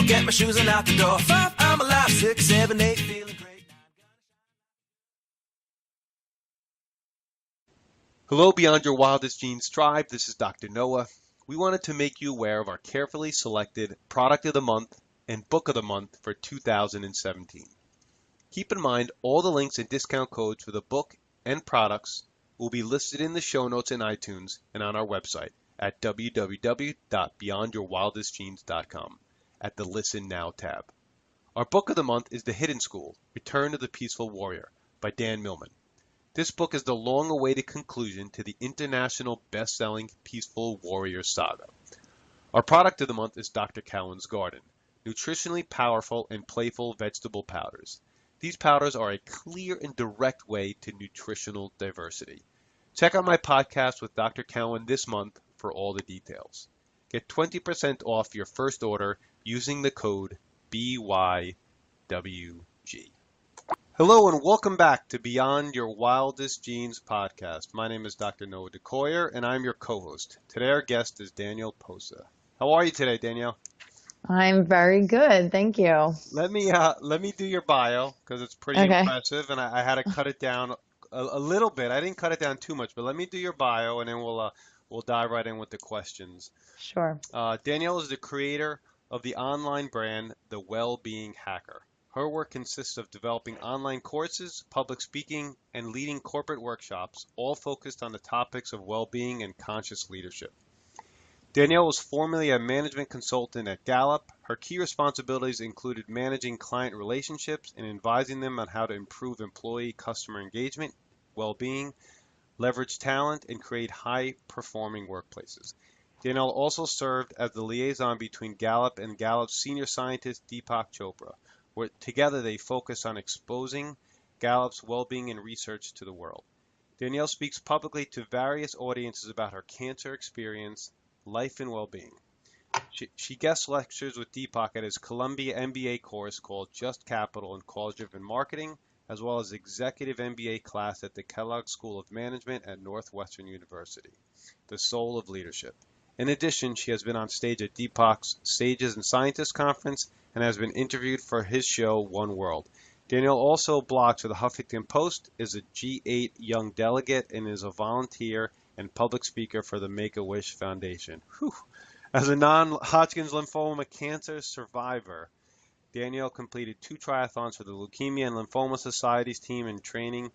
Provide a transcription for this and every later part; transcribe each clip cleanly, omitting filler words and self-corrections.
get my shoes and out the door. 5, I'm alive. 6, 7, 8, feeling great. Hello, Beyond Your Wildest Dreams tribe. This is Dr. Noah. We wanted to make you aware of our carefully selected Product of the Month and Book of the Month for 2017. Keep in mind all the links and discount codes for the book and products will be listed in the show notes in iTunes and on our website at www.beyondyourwildestdreams.com at the Listen Now tab. Our book of the month is The Hidden School, Return of the Peaceful Warrior by Dan Millman. This book is the long-awaited conclusion to the international best-selling Peaceful Warrior saga. Our product of the month is Dr. Cowan's Garden, nutritionally powerful and playful vegetable powders. These powders are a clear and direct way to nutritional diversity. Check out my podcast with Dr. Cowan this month for all the details. Get 20% off your first order using the code BYWG. Hello and welcome back to Beyond Your Wildest Dreams podcast. My name is Dr. Noah DeCoyer and I'm your co-host. Today our guest is Danielle Posa. How are you today, Danielle? I'm very good, thank you. Let me do your bio because it's pretty impressive, and I had to cut it down a little bit. I didn't cut it down too much, but let me do your bio, and then we'll dive right in with the questions. Sure. Danielle is the creator of the online brand, The Wellbeing Hacker. Her work consists of developing online courses, public speaking, and leading corporate workshops, all focused on the topics of well-being and conscious leadership. Danielle was formerly a management consultant at Gallup. Her key responsibilities included managing client relationships and advising them on how to improve employee customer engagement, well-being, leverage talent, and create high-performing workplaces. Danielle also served as the liaison between Gallup and Gallup's senior scientist Deepak Chopra, where together they focus on exposing Gallup's well-being and research to the world. Danielle speaks publicly to various audiences about her cancer experience, life, and well-being. She guest lectures with Deepak at his Columbia MBA course called Just Capital and Cause-Driven Marketing, as well as Executive MBA class at the Kellogg School of Management at Northwestern University, The Soul of Leadership. In addition, she has been on stage at Deepak's Sages and Scientists Conference and has been interviewed for his show, One World. Danielle also blogs for the Huffington Post, is a G8 Young Delegate, and is a volunteer and public speaker for the Make-A-Wish Foundation. Whew. As a non-Hodgkin's lymphoma cancer survivor, Danielle completed 2 triathlons for the Leukemia and Lymphoma Society's team in training,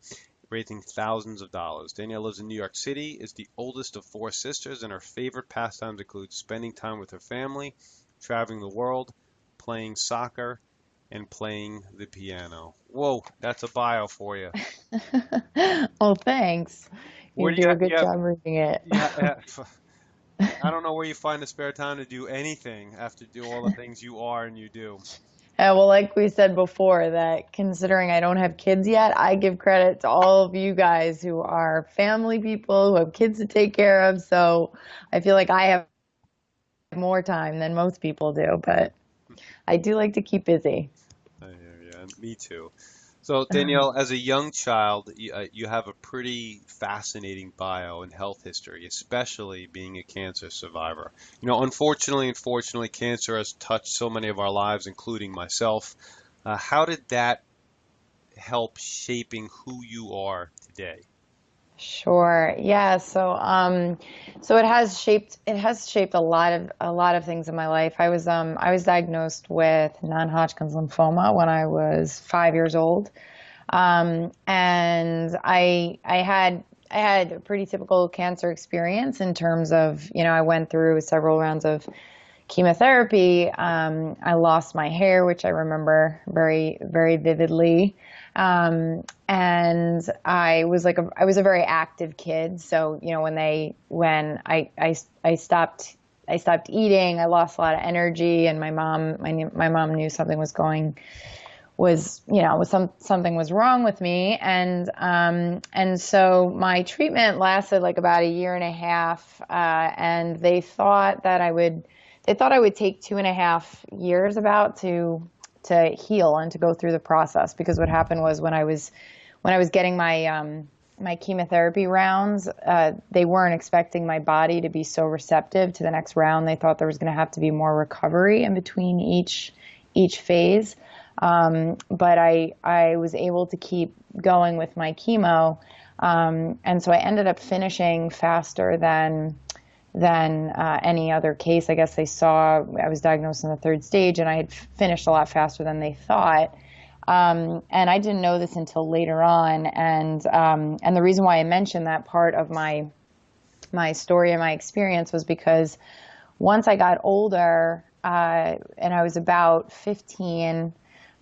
raising thousands of dollars. Danielle lives in New York City, is the oldest of 4 sisters, and her favorite pastimes include spending time with her family, traveling the world, playing soccer, and playing the piano. Whoa, that's a bio for you. Oh, thanks. You do a good job reading it. Yeah, I don't know where you find the spare time to do anything after do all the things you are and you do. Well, like we said before, that considering I don't have kids yet, I give credit to all of you guys who are family people, who have kids to take care of. So I feel like I have more time than most people do, but I do like to keep busy. Yeah, me too. So Danielle, as a young child, you have a pretty fascinating bio and health history, especially being a cancer survivor. You know, unfortunately and fortunately, cancer has touched so many of our lives, including myself. How did that help shaping who you are today? Sure. Yeah. So it has shaped a lot of things in my life. I was diagnosed with non-Hodgkin's lymphoma when I was 5 years old, and I had a pretty typical cancer experience in terms of, you know, I went through several rounds of chemotherapy. I lost my hair, which I remember very, very vividly. And I was a very active kid. So, you know, when I stopped eating, I lost a lot of energy, and my mom knew something was something was wrong with me. And so my treatment lasted like about a year and a half. And they thought I would take 2.5 years about to heal and to go through the process, because what happened was when I was getting my my chemotherapy rounds, they weren't expecting my body to be so receptive to the next round. They thought there was going to have to be more recovery in between each phase. But I was able to keep going with my chemo. And so I ended up finishing faster than any other case. I guess they saw I was diagnosed in the third stage, and I had finished a lot faster than they thought. And I didn't know this until later on. And the reason why I mentioned that part of my story and my experience was because once I got older, and I was about 15,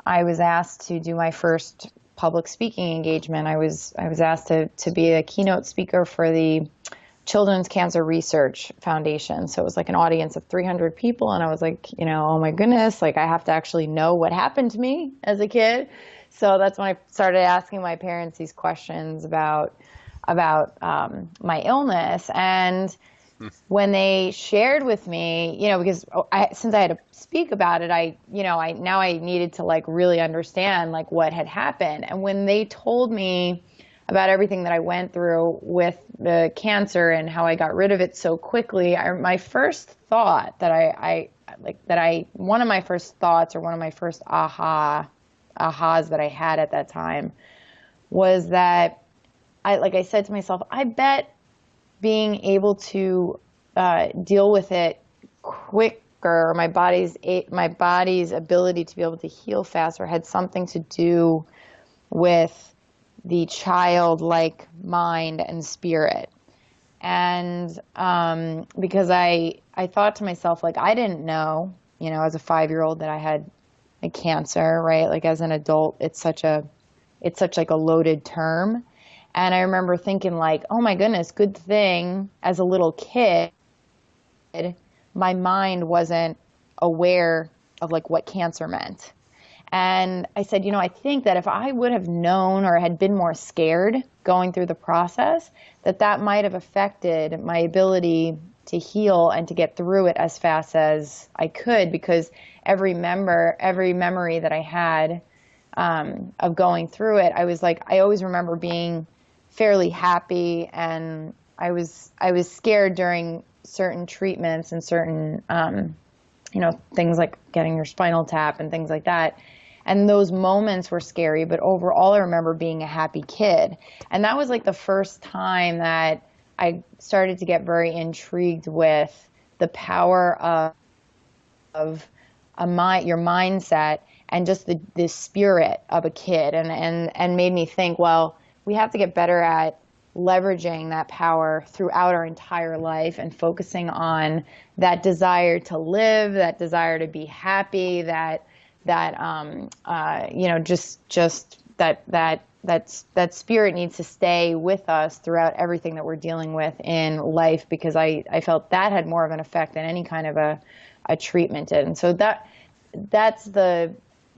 I was asked to do my first public speaking engagement. I was asked to be a keynote speaker for the Children's Cancer Research Foundation. So it was like an audience of 300 people. And I was like, oh my goodness, like I have to actually know what happened to me as a kid. So that's when I started asking my parents these questions about my illness. And when they shared with me, because since I had to speak about it, I needed to like really understand like what had happened. And when they told me about everything that I went through with the cancer and how I got rid of it so quickly, my first thought one of my first thoughts, or one of my first ahas that I had at that time, was that I said to myself, I bet being able to deal with it quicker, my body's ability to be able to heal faster, had something to do with the childlike mind and spirit. And because I thought to myself, like, I didn't know, as a 5-year-old that I had a cancer, right? Like as an adult, it's such like a loaded term. And I remember thinking like, oh my goodness, good thing as a little kid, my mind wasn't aware of like what cancer meant. And I said, I think that if I would have known or had been more scared going through the process, that might have affected my ability to heal and to get through it as fast as I could, because every memory that I had of going through it, I always remember being fairly happy, and I was scared during certain treatments and certain things like getting your spinal tap and things like that. And those moments were scary, but overall I remember being a happy kid. And that was like the first time that I started to get very intrigued with the power of your mindset and just the spirit of a kid, and made me think, well, we have to get better at leveraging that power throughout our entire life and focusing on that desire to live, that desire to be happy, that spirit needs to stay with us throughout everything that we're dealing with in life, because I felt that had more of an effect than any kind of a treatment did. And so that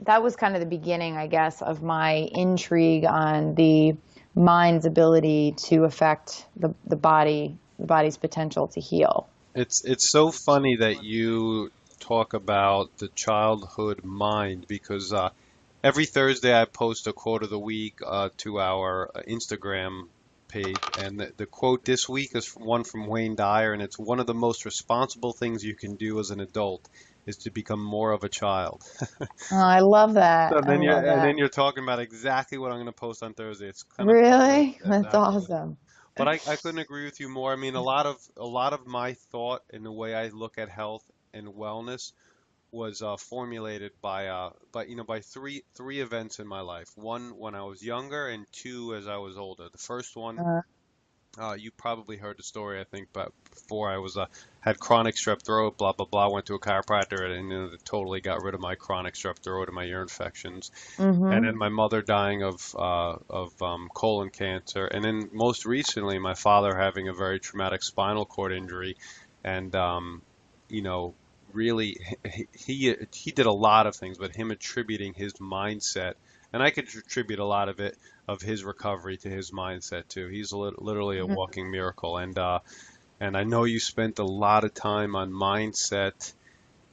was kind of the beginning, I guess, of my intrigue on the mind's ability to affect the body's potential to heal. It's so funny that you talk about the childhood mind, because every Thursday I post a quote of the week to our Instagram page, and the quote this week is one from Wayne Dyer, and it's: one of the most responsible things you can do as an adult is to become more of a child. Oh, I love that. So then you're talking about exactly what I'm going to post on Thursday. It's kind of really funny that's awesome. But I couldn't agree with you more. I mean, a lot of my thought and the way I look at health and wellness was formulated by three events in my life. One when I was younger, and two as I was older. The first one, you probably heard the story, I think, but before I was had chronic strep throat, blah blah blah. Went to a chiropractor, and it totally got rid of my chronic strep throat and my ear infections. And then my mother dying of colon cancer, and then most recently my father having a very traumatic spinal cord injury, and really he did a lot of things, but him attributing his mindset, and I could attribute a lot of it, of his recovery, to his mindset too. He's literally a walking miracle. And I know you spent a lot of time on mindset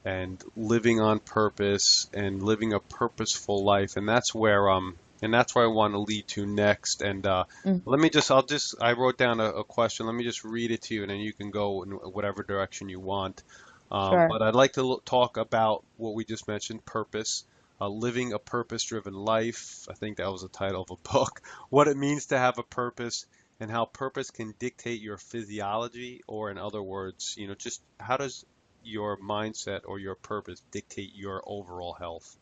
and living on purpose and living a purposeful life, and that's where And that's where I want to lead to next. And Mm, I wrote down a question. Let me just read it to you, and then you can go in whatever direction you want. sure. But I'd like to talk about what we just mentioned, purpose, living a purpose-driven life. I think that was the title of a book. What it means to have a purpose, and how purpose can dictate your physiology, or in other words, just how does your mindset or your purpose dictate your overall health?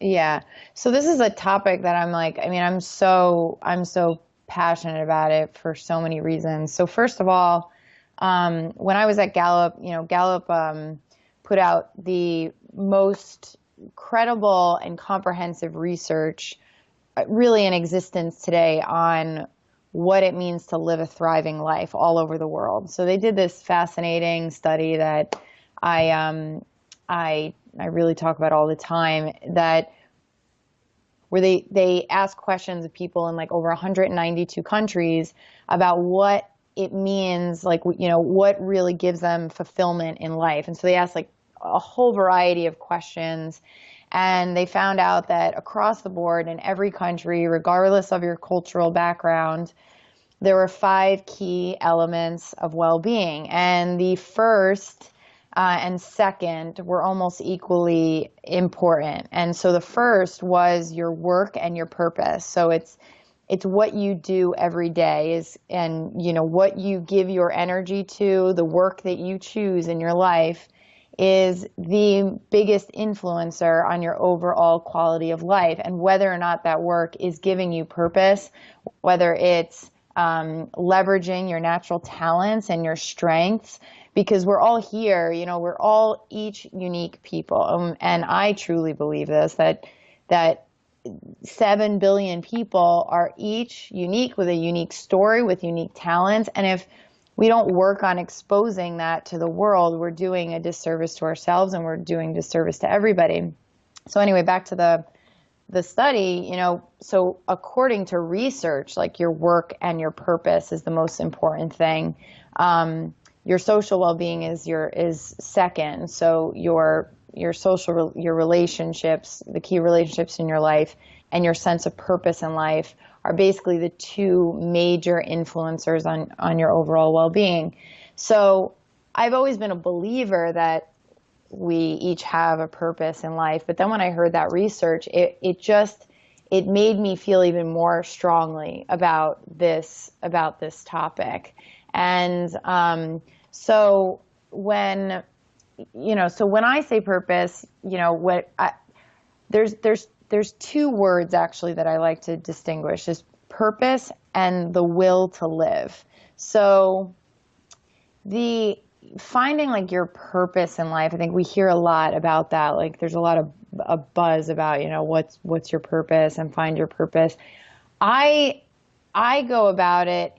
Yeah. So this is a topic that I'm like, I mean, I'm so passionate about it for so many reasons. So first of all, when I was at Gallup, Gallup put out the most credible and comprehensive research really in existence today on what it means to live a thriving life all over the world. So they did this fascinating study that I um, I really talk about all the time, that where they ask questions of people in like over 192 countries about what it means, like, what really gives them fulfillment in life. And so they asked like a whole variety of questions. And they found out that across the board in every country, regardless of your cultural background, there were five key elements of well-being. And the first and second were almost equally important. And so the first was your work and your purpose. So it's what you do every day, and what you give your energy to, the work that you choose in your life is the biggest influencer on your overall quality of life, and whether or not that work is giving you purpose, whether it's leveraging your natural talents and your strengths, because we're all here, we're all each unique people. And I truly believe this, that 7 billion people are each unique with a unique story, with unique talents. And if we don't work on exposing that to the world, we're doing a disservice to ourselves, and we're doing disservice to everybody. So anyway, back to the study, so according to research, like your work and your purpose is the most important thing. Your social well-being is second. So your relationships, the key relationships in your life, and your sense of purpose in life are basically the two major influencers on your overall well-being. So I've always been a believer that we each have a purpose in life. But then when I heard that research, it made me feel even more strongly about this topic. And so when when I say purpose, there's two words actually that I like to distinguish: is purpose and the will to live. So the finding like your purpose in life, I think we hear a lot about that. Like there's a lot of a buzz about, what's your purpose and find your purpose. I go about it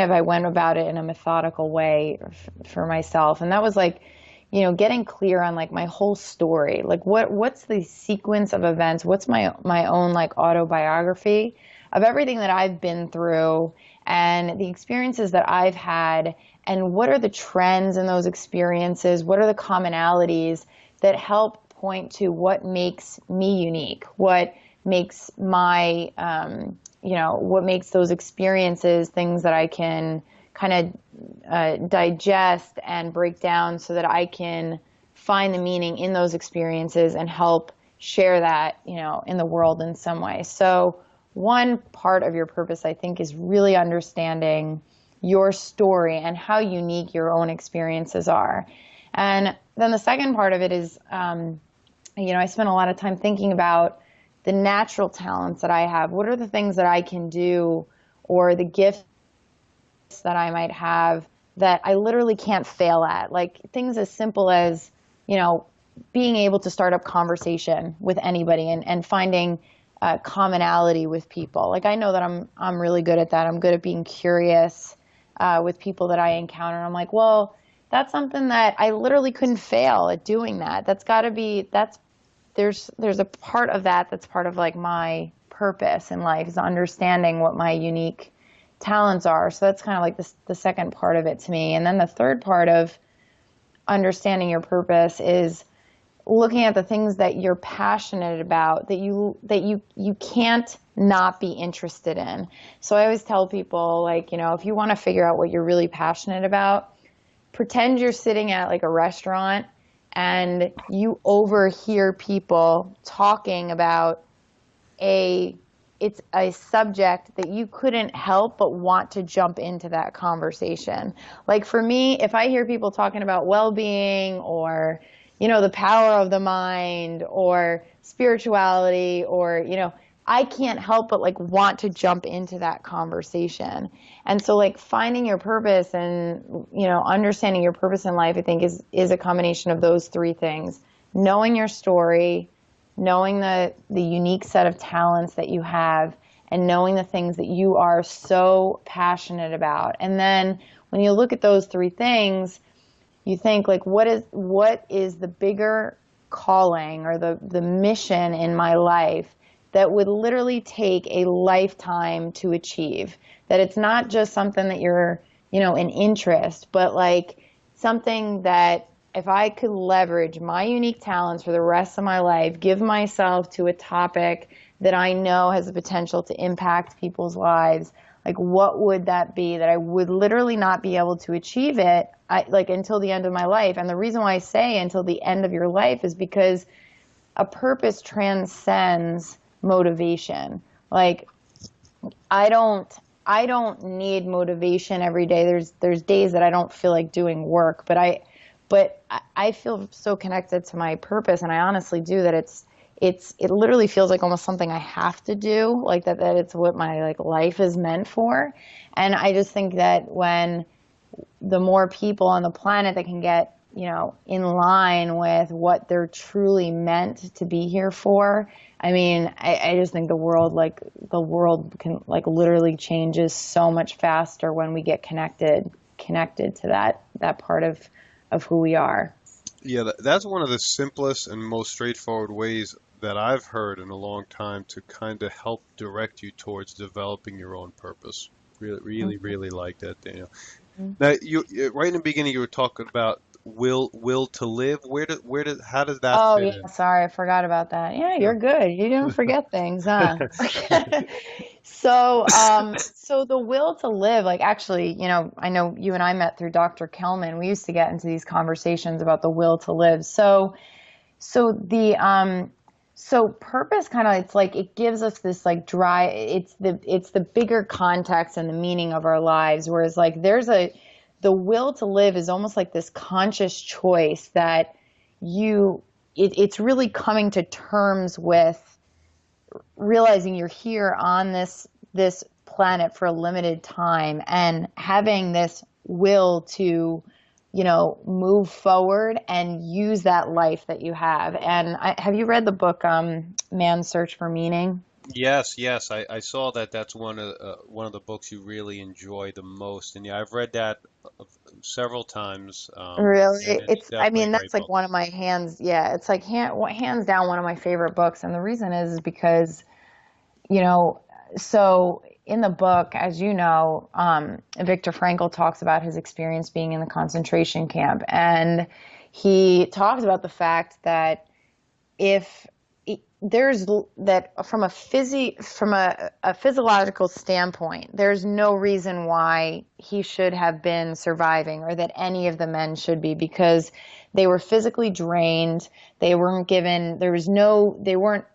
I went about it in a methodical way for myself. And that was like, getting clear on like my whole story. Like what's the sequence of events? What's my own like autobiography of everything that I've been through and the experiences that I've had, and what are the trends in those experiences? What are the commonalities that help point to what makes me unique? What makes what makes those experiences things that I can kind of digest and break down so that I can find the meaning in those experiences and help share that, in the world in some way. So one part of your purpose, I think, is really understanding your story and how unique your own experiences are. And then the second part of it is, I spent a lot of time thinking about the natural talents that I have. What are the things that I can do, or the gifts that I might have that I literally can't fail at? Like things as simple as, being able to start up conversation with anybody and finding commonality with people. Like I know that I'm really good at that. I'm good at being curious with people that I encounter. I'm like, well, that's something that I literally couldn't fail at doing that. There's a part of that that's part of like my purpose in life, is understanding what my unique talents are. So that's kind of like the second part of it to me. And then the third part of understanding your purpose is looking at the things that you're passionate about, that you can't not be interested in. So I always tell people, like, if you want to figure out what you're really passionate about, pretend you're sitting at like a restaurant and you overhear people talking about a it's a subject that you couldn't help but want to jump into that conversation. Like for me, if I hear people talking about well-being or, the power of the mind or spirituality or, I can't help but like want to jump into that conversation. And so like finding your purpose and, understanding your purpose in life, I think is a combination of those three things. Knowing your story, knowing the unique set of talents that you have, and knowing the things that you are so passionate about. And then when you look at those three things, you think like, what is the bigger calling or the mission in my life that would literally take a lifetime to achieve? That it's not just something that you're, an interest, but like something that if I could leverage my unique talents for the rest of my life, give myself to a topic that I know has the potential to impact people's lives, like what would that be that I would literally not be able to achieve it until the end of my life? And the reason why I say until the end of your life is because a purpose transcends motivation. Like I don't need motivation every day. There's days that I don't feel like doing work, but I feel so connected to my purpose, and I honestly do, that it literally feels like almost something I have to do, like that it's what my like life is meant for. And I just think that when the more people on the planet that can get, in line with what they're truly meant to be here for, I mean, I just think the world can like literally changes so much faster when we get connected to that part of who we are. Yeah, that's one of the simplest and most straightforward ways that I've heard in a long time to kind of help direct you towards developing your own purpose. Really, really, really like that, Daniel. Now, you right in the beginning, you were talking about will to live. How does that Oh fit yeah, in? sorry, I forgot about that. Yeah, Yeah. you're good. You don't forget things, huh? So the will to live, like actually, I know you and I met through Dr. Kelman. We used to get into these conversations about the will to live. So purpose kind of, it's like it gives us this like it's the bigger context and the meaning of our lives. Whereas like the will to live is almost like this conscious choice that it's really coming to terms with realizing you're here on this planet for a limited time and having this will to, move forward and use that life that you have. And have you read the book Man's Search for Meaning? Yes, yes, I saw that. That's one of the books you really enjoy the most, and yeah, I've read that several times, and Really? it's I definitely a mean, great that's like book. one of my yeah, it's like hands down one of my favorite books. And the reason is because, you know, so in the book, as you know, Viktor Frankl talks about his experience being in the concentration camp. And he talks about the fact that if there's that from a physiological standpoint, there's no reason why he should have been surviving or that any of the men should be, because they were physically drained. They weren't given, they weren't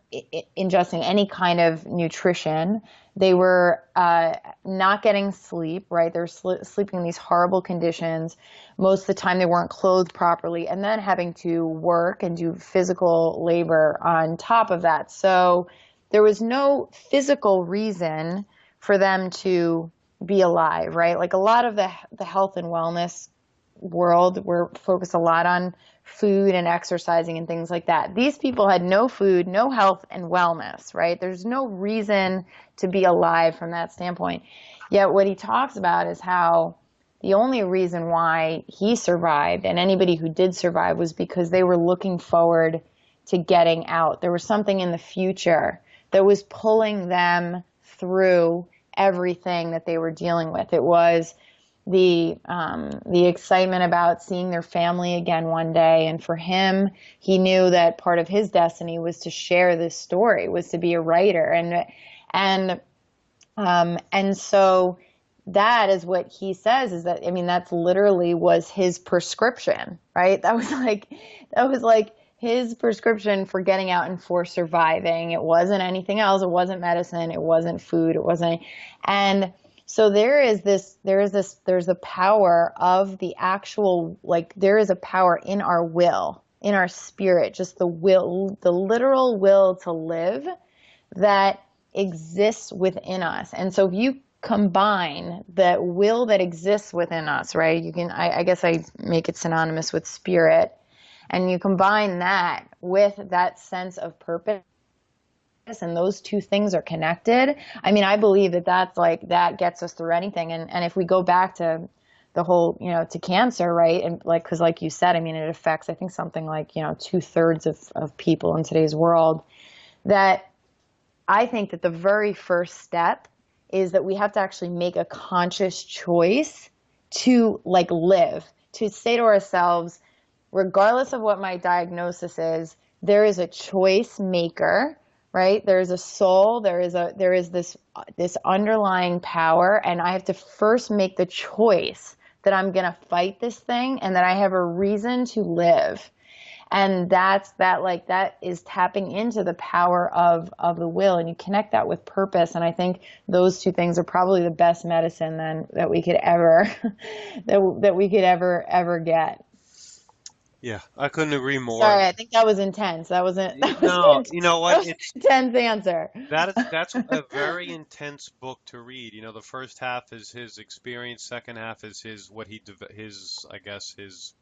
ingesting any kind of nutrition. They were not getting sleep, right? They're sleeping in these horrible conditions. Most of the time they weren't clothed properly, and then having to work and do physical labor on top of that. So there was no physical reason for them to be alive, right? Like a lot of the health and wellness world, we're focused a lot on food and exercising and things like that. These people had no food, no health and wellness, right? There's no reason to be alive from that standpoint. Yet what he talks about is how the only reason why he survived and anybody who did survive was because they were looking forward to getting out. There was something in the future that was pulling them through everything that they were dealing with. It was the excitement about seeing their family again one day. And for him, he knew that part of his destiny was to share this story, was to be a writer. And so that is what he says, is that, I mean, that's literally was his prescription, right? That was like his prescription for getting out and for surviving. It wasn't anything else. It wasn't medicine. It wasn't food. It wasn't. And so there's the power of the actual, like, there is a power in our will, in our spirit, just the will, the literal will to live that exists within us. And so if you combine the will that exists within us, right? You can, I guess I make it synonymous with spirit, and you combine that with that sense of purpose, and those two things are connected. I mean, I believe that that's like, that gets us through anything. And if we go back to the whole, to cancer, right? And like, cause like you said, I mean, it affects, I think something like, 2/3 of people in today's world. That I think that the very first step is that we have to actually make a conscious choice to like live, to say to ourselves, regardless of what my diagnosis is, there is a choice maker, right? There is a soul, there is this underlying power, and I have to first make the choice that I'm going to fight this thing and that I have a reason to live. And that is tapping into the power of the will, and you connect that with purpose. And I think those two things are probably the best medicine then that we could ever that we could ever get. Yeah, I couldn't agree more. Sorry, I think that was intense. That wasn't that was No, an you know that what? was an intense answer. That's a very intense book to read. You know, the first half is his experience, second half is his what he his I guess his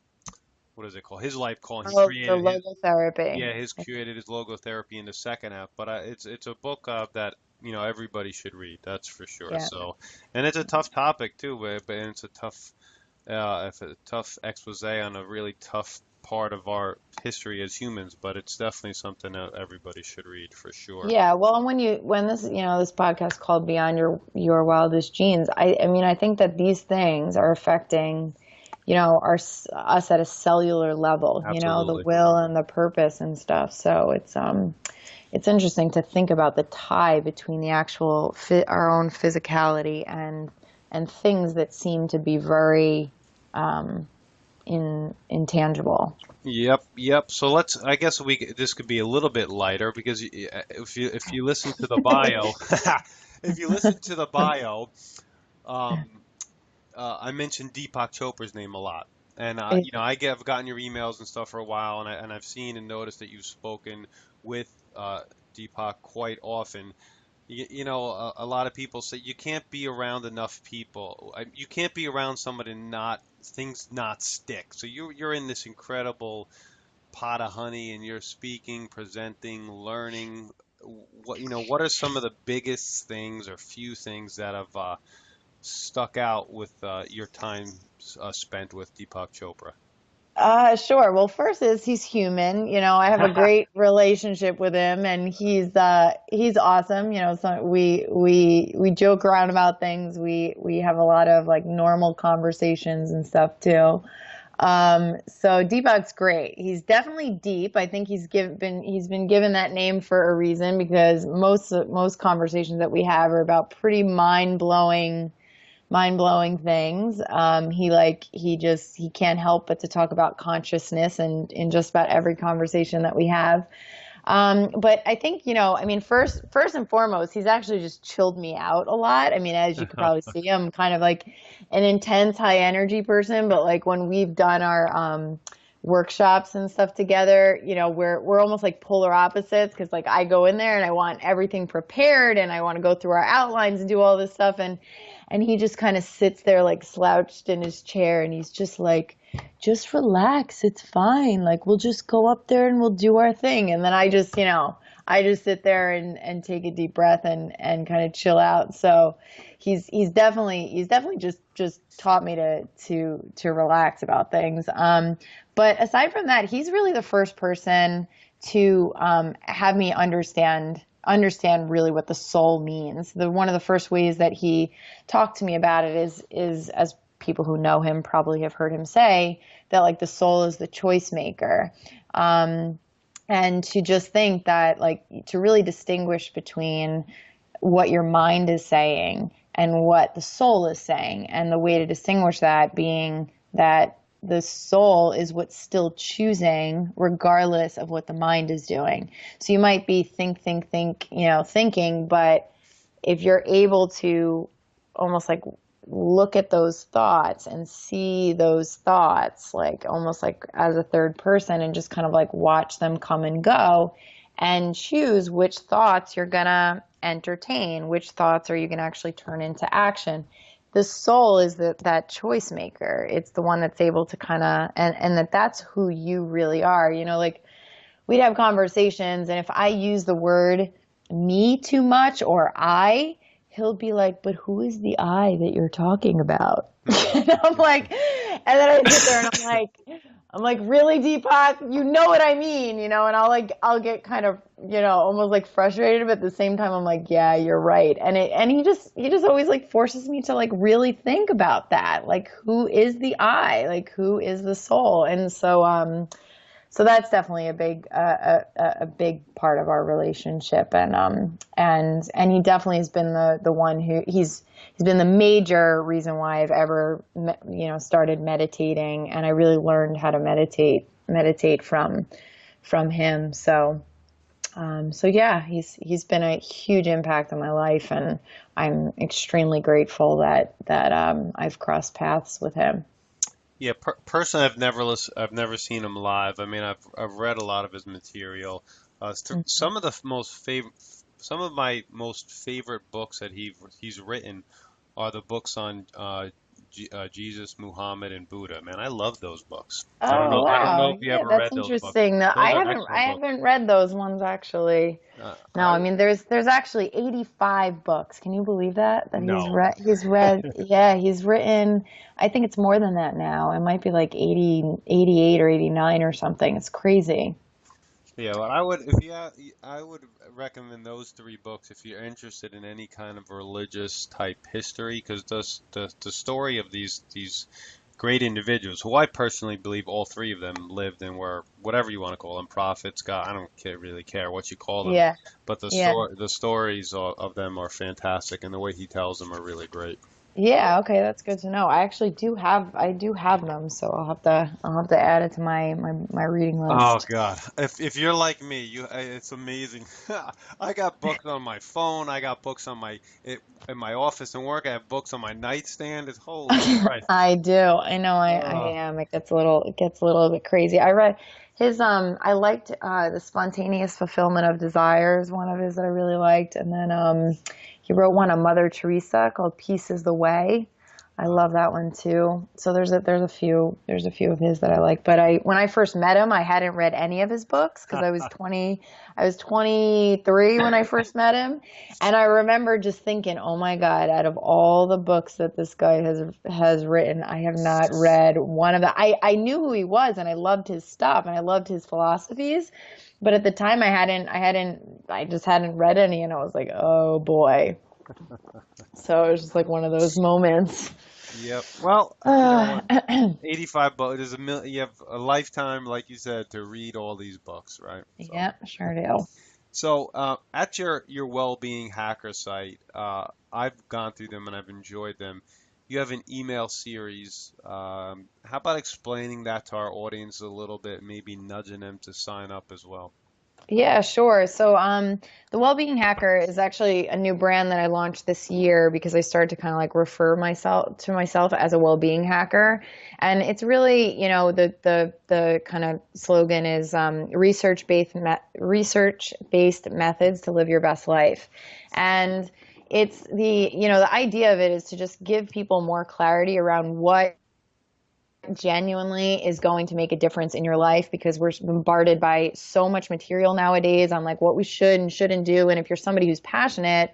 what is it called? His life call. He Oh, the created his logotherapy. yeah, his created his logotherapy in the second half. But it's a book that everybody should read. That's for sure. Yeah. So, and it's a tough topic too, but and it's a tough if a tough expose on a really tough part of our history as humans. But it's definitely something that everybody should read for sure. Yeah, well, and when this, this podcast called Beyond Your Wildest Dreams, I mean, I think that these things are affecting, us at a cellular level, the Absolutely. will and the purpose and stuff. So it's interesting to think about the tie between the actual our own physicality and things that seem to be very intangible. Yep, yep. So I guess this could be a little bit lighter because if you listen to the bio, if you listen to the bio, um, I mentioned Deepak Chopra's name a lot, and I've gotten your emails and stuff for a while, and I've seen and noticed that you've spoken with Deepak quite often. A lot of people say you can't be around enough people. You can't be around somebody and not things not stick. So you're in this incredible pot of honey, and you're speaking, presenting, learning. What are some of the biggest things or few things that have stuck out with your time spent with Deepak Chopra? Sure. Well, first is he's human. I have a great relationship with him, and he's awesome. So we joke around about things. We have a lot of like normal conversations and stuff too. So Deepak's great. He's definitely deep. I think he's been given that name for a reason, because most conversations that we have are about pretty mind-blowing things. He can't help but to talk about consciousness and in just about every conversation that we have. But I think, first and foremost, he's actually just chilled me out a lot. I mean, as you could probably see, I'm kind of like an intense high energy person, but like when we've done our, workshops and stuff together, we're almost like polar opposites, because like I go in there and I want everything prepared and I want to go through our outlines and do all this stuff, and he just kind of sits there like slouched in his chair, and he's just like, just relax, it's fine, like we'll just go up there and we'll do our thing. And then I just sit there and take a deep breath and kind of chill out. So he's definitely just taught me to relax about things. But aside from that, he's really the first person to have me understand really what the soul means. One of the first ways that he talked to me about it is as people who know him probably have heard him say that like the soul is the choice maker. And to just think that like to really distinguish between what your mind is saying and what the soul is saying. And the way to distinguish that being that the soul is what's still choosing regardless of what the mind is doing. So you might be thinking, but if you're able to almost like look at those thoughts and see those thoughts like almost like as a third person and just kind of like watch them come and go and choose which thoughts you're gonna entertain, which thoughts are you gonna actually turn into action. The soul is that choice maker. It's the one that's able to kind of, and that's who you really are. Like we'd have conversations, and if I use the word me too much or I, he'll be like, but who is the I that you're talking about? And I'm like, and then I sit there and I'm like, really, Deepak, you know what I mean, and I'll get kind of, almost like frustrated, but at the same time, I'm like, yeah, you're right. And he just always like forces me to like really think about that. Like, who is the I? Like, who is the soul? And so that's definitely a big part of our relationship, and he definitely has been the one who he's been the major reason why I've ever started meditating, and I really learned how to meditate from him. So yeah, he's been a huge impact on my life, and I'm extremely grateful that I've crossed paths with him. Yeah, personally, I've never seen him live. I mean, I've read a lot of his material. Some of some of my most favorite books that he's written are the books on Jesus, Muhammad, and Buddha. Man, I love those books. I don't Oh know. I don't know wow, if you yeah, ever that's read those books. interesting. No, Those are I excellent books. haven't read those ones actually. No, I I mean there's actually 85 books. Can you believe that? That he's no. read he's read yeah, he's written, I think it's more than that now. It might be like 80, 88 or 89 or something. It's crazy. Yeah, well, I would recommend those three books if you're interested in any kind of religious type history, because the story of these great individuals, who I personally believe all three of them lived and were whatever you want to call them, prophets, God, I don't really care what you call them, Yeah. but Yeah. the stories of them are fantastic, and the way he tells them are really great. Yeah, okay, that's good to know. I do have them, so I'll have to add it to my reading Oh list. God. If you're like me, it's amazing. I got books on my phone. I got books in my office and work. I have books on my nightstand. It's holy Christ. I do. I know I Oh, am. It gets a little bit crazy. I read his I liked The Spontaneous Fulfillment of Desire is one of his that I really liked. And then he wrote one on Mother Teresa called Peace is the Way. I love that one too. So there's a few of his that I like. But when I first met him, I hadn't read any of his books because I was 23 when I first met him, and I remember just thinking, oh my God, out of all the books that this guy has written, I have not read one of them. I knew who he was and I loved his stuff and I loved his philosophies, but at the time I just hadn't read any, and I was like, oh boy. So it was just like one of those moments. yep. Well, you know Uh, what? 85 books. You have a lifetime, like you said, to read all these books, right? So. yeah, sure do. So, at your Wellbeing Hacker site, I've gone through them and I've enjoyed them. You have an email series. How about explaining that to our audience a little bit, maybe nudging them to sign up as well? Yeah, sure. So, the Wellbeing Hacker is actually a new brand that I launched this year because I started to kind of like refer myself as a well-being hacker, and it's really, the kind of slogan is research-based methods to live your best life, and it's the idea of it is to just give people more clarity around what genuinely is going to make a difference in your life, because we're bombarded by so much material nowadays on like what we should and shouldn't do. And if you're somebody who's passionate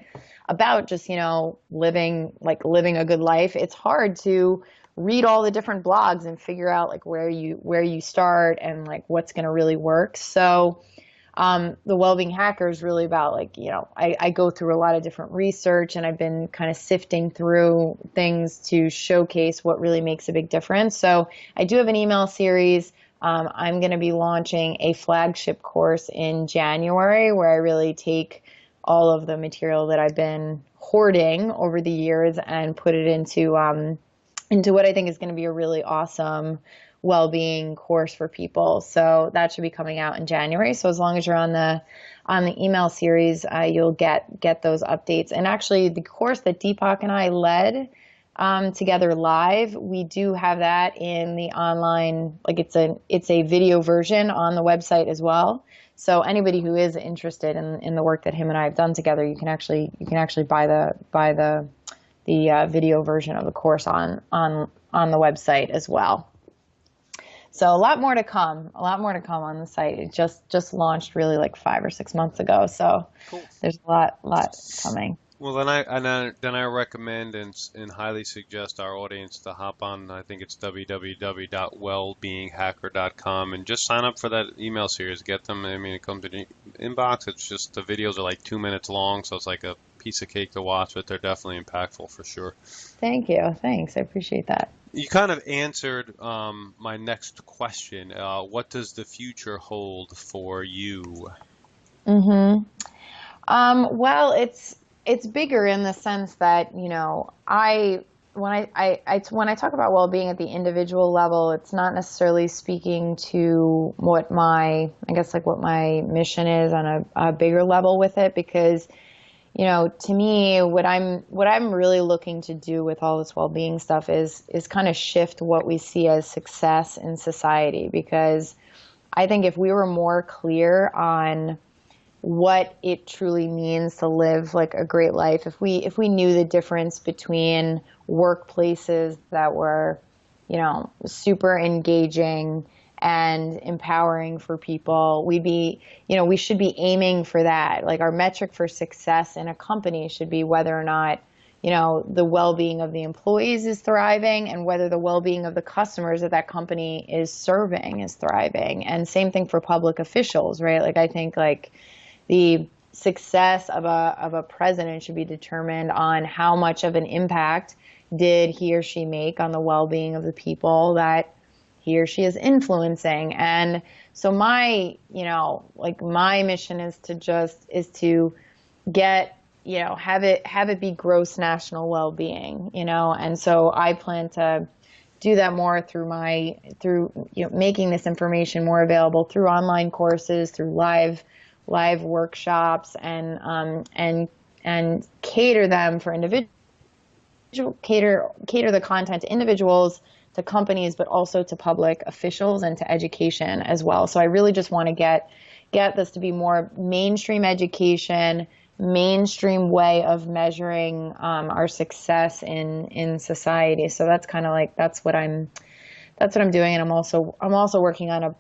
about just, living a good life, it's hard to read all the different blogs and figure out like where you start and like what's going to really work. So the Wellbeing Hacker is really about like, I go through a lot of different research, and I've been kind of sifting through things to showcase what really makes a big difference. So I do have an email series. I'm going to be launching a flagship course in January where I really take all of the material that I've been hoarding over the years and put it into what I think is going to be a really awesome well-being course for people. So that should be coming out in January. So as long as you're on the email series, you'll get those updates. And actually, the course that Deepak and I led together live, we do have that in the online, like it's a video version on the website as well. So anybody who is interested in the work that him and I have done together, you can actually buy the video version of the course on the website as well. So a lot more to come on the site. It just launched really like 5 or 6 months ago. So Cool. There's a lot coming. Well, then I recommend and highly suggest our audience to hop on. I think it's www.wellbeinghacker.com and just sign up for that email series. Get them. I mean, it comes in the inbox. It's just the videos are like 2 minutes long, so it's like a piece of cake to watch, but they're definitely impactful for sure. Thank you. Thanks. I appreciate that. You kind of answered my next question. What does the future hold for you? Mm-hmm. Well, it's bigger in the sense that, when I talk about well-being at the individual level, it's not necessarily speaking to what my mission is on a bigger level with it, because, to me, what I'm really looking to do with all this well-being stuff is kind of shift what we see as success in society, because I think if we were more clear on what it truly means to live like a great life, if we knew the difference between workplaces that were, super engaging and empowering for people, we should be aiming for that. Like our metric for success in a company should be whether or not, the well-being of the employees is thriving and whether the well-being of the customers that company is serving is thriving. And same thing for public officials, right? Like I think like the success of a president should be determined on how much of an impact did he or she make on the well-being of the people that he or she is influencing. And so my mission is to get, have it be gross national well-being, and so I plan to do that more through making this information more available through online courses, through live workshops, and cater them for cater the content to individuals, to companies, but also to public officials and to education as well. So I really just want to get this to be more mainstream education, mainstream way of measuring our success in society. So that's kind of like that's what I'm doing, and I'm also working on a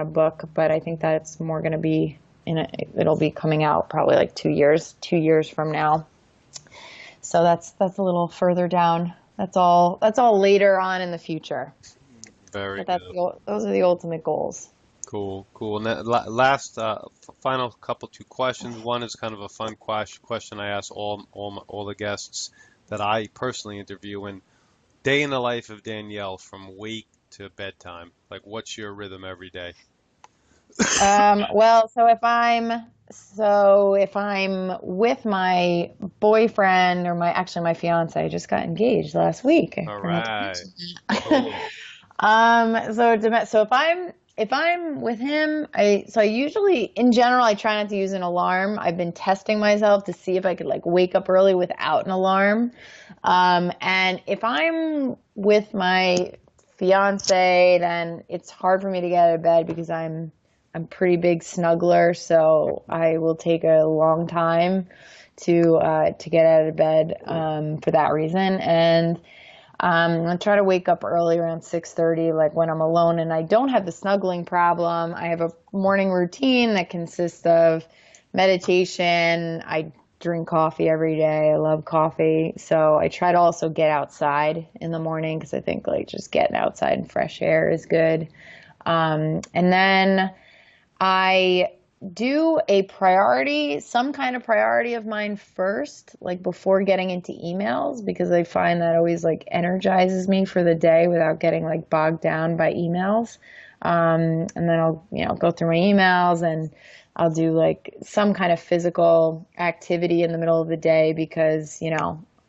book, but I think that it's more going to be it'll be coming out probably like 2 years from now. So that's a little further down. That's all later on in the future. Very good. Those are the ultimate goals. Cool. And that last, final two questions. One is kind of a fun question I ask all the guests that I personally interview. And day in the life of Danielle from wake to bedtime. Like, what's your rhythm every day? Well, so if I'm with my boyfriend or my fiance, I just got engaged last week. All right. Cool. So if I'm with him, I usually, in general, I try not to use an alarm. I've been testing myself to see if I could like wake up early without an alarm. And if I'm with my fiance, then it's hard for me to get out of bed because I'm pretty big snuggler, so I will take a long time to get out of bed for that reason. And I try to wake up early around 6:30, like when I'm alone and I don't have the snuggling problem. I have a morning routine that consists of meditation. I drink coffee every day. I love coffee. So I try to also get outside in the morning because I think like just getting outside in fresh air is good. And then I do a priority, some kind of priority of mine first, like before getting into emails, because I find that always like energizes me for the day without getting like bogged down by emails. And then I'll, go through my emails and I'll do like some kind of physical activity in the middle of the day because,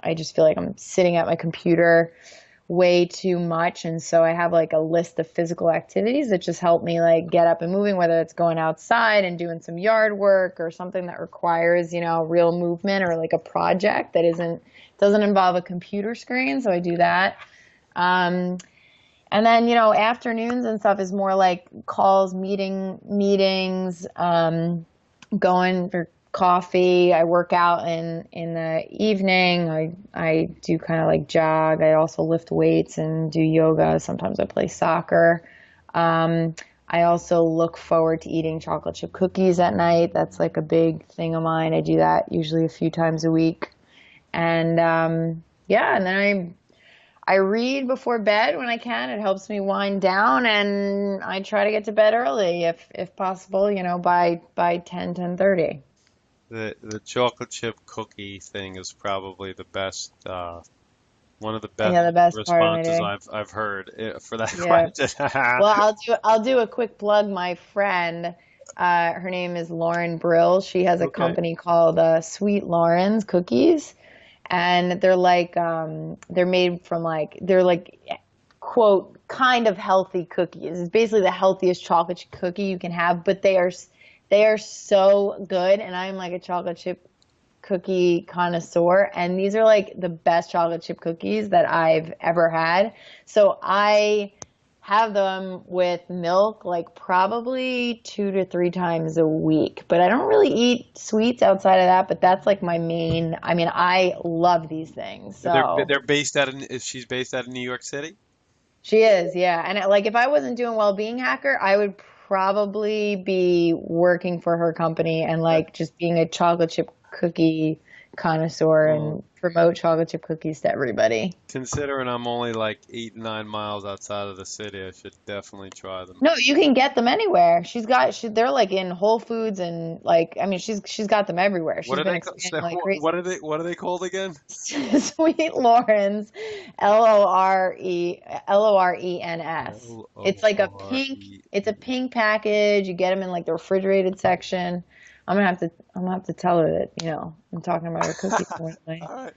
I just feel like I'm sitting at my computer way too much. And so I have like a list of physical activities that just help me like get up and moving, whether it's going outside and doing some yard work or something that requires, real movement, or like a project that doesn't involve a computer screen. So I do that. And then, afternoons and stuff is more like calls, meetings, going for coffee. I work out in the evening. I do kind of like jog. I also lift weights and do yoga. Sometimes I play soccer. I also look forward to eating chocolate chip cookies at night. That's like a big thing of mine. I do that usually a few times a week. And yeah, and then I read before bed when I can. It helps me wind down, and I try to get to bed early if possible, by 10:30. The chocolate chip cookie thing is probably the best, one of the best Yeah, the best part of my responses day. I've heard for that Yeah. question. Well, I'll do a quick plug. My friend, her name is Lauren Brill. She has a Okay. company called Sweet Lauren's Cookies, and they're made from like they're like quote kind of healthy cookies. It's basically the healthiest chocolate chip cookie you can have, but they are so good, and I'm like a chocolate chip cookie connoisseur, and these are like the best chocolate chip cookies that I've ever had. So I have them with milk like probably 2 to 3 times a week, but I don't really eat sweets outside of that, but that's like my main. I mean, I love these things. So They're based out of, she's based out of New York City? she is, yeah. And like if I wasn't doing Wellbeing Hacker, I would probably be working for her company and Uh, like just being a chocolate chip cookie connoisseur Well, and promote chocolate chip cookies to everybody. considering I'm only like 8, 9 miles outside of the city, I should definitely try them. No, you can get them anywhere. They're like in Whole Foods and like I mean she's got them everywhere. What She's are been they? expanding like crazy. What are they called again? Sweet Lawrence, Lorens. L It's O like a R pink. E It's a N. pink package. You get them in like the refrigerated section. I'm gonna have to tell her that I'm talking about her cookies more tonight. All right.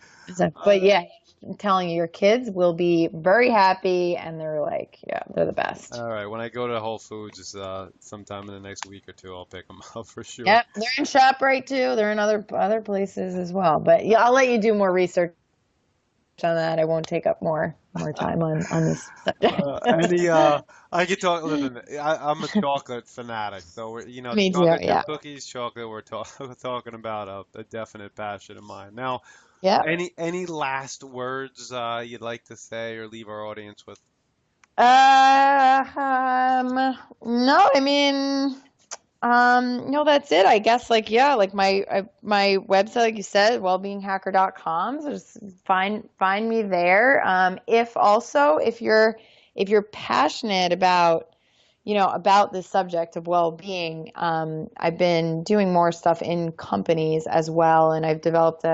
But Uh, yeah, I'm telling you, your kids will be very happy, and they're like, yeah, they're the best. all right. When I go to Whole Foods, sometime in the next week or two, I'll pick them up for sure. Yep, they're in ShopRite too. They're in other places as well. But yeah, I'll let you do more research on that. I won't take up more time on this subject. Any I could talk. Listen, I'm a chocolate fanatic, so Me too. chocolate chip Yeah. cookies, chocolate. We're talking about a definite passion of mine. Now, Yep. any last words you'd like to say or leave our audience with? No, I mean, no, that's it. I guess like yeah, like my website, like you said, wellbeinghacker.com. So just find me there. If you're passionate about this subject of well-being, I've been doing more stuff in companies as well, and I've developed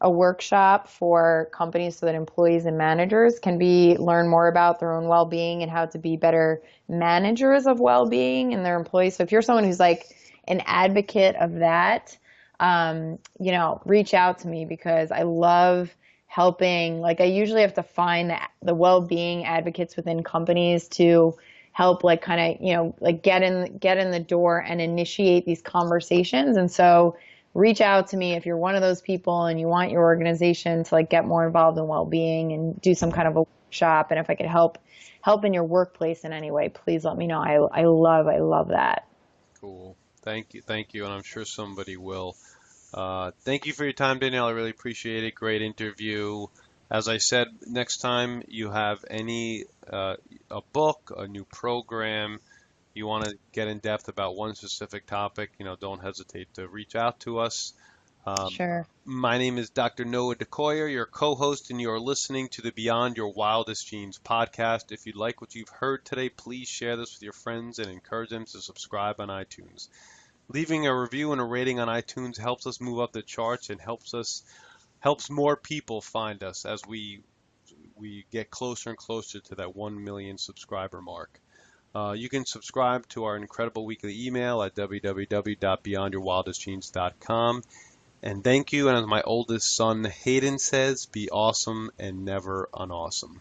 a workshop for companies so that employees and managers can learn more about their own well-being and how to be better managers of well-being in their employees. So if you're someone who's like an advocate of that, reach out to me because I love helping. Like I usually have to find the well-being advocates within companies to help like kind of, like get in the door and initiate these conversations. And so reach out to me if you're one of those people and you want your organization to like get more involved in well-being and do some kind of a workshop. And if I could help in your workplace in any way, please let me know. I love that. Cool. Thank you, and I'm sure somebody will. Thank you for your time, Danielle. I really appreciate it. Great interview. As I said, next time you have a book, a new program, you want to get in depth about one specific topic, don't hesitate to reach out to us. Um, Sure. my name is Dr. Noah DeCoyer, your co-host, and you're listening to the Beyond Your Wildest Dreams podcast. If you like what you've heard today, please share this with your friends and encourage them to subscribe on iTunes. Leaving a review and a rating on iTunes helps us move up the charts and helps more people find us as we get closer and closer to that 1 million subscriber mark. You can subscribe to our incredible weekly email at www.beyondyourwildestdreams.com. And thank you. And as my oldest son Hayden says, be awesome and never unawesome.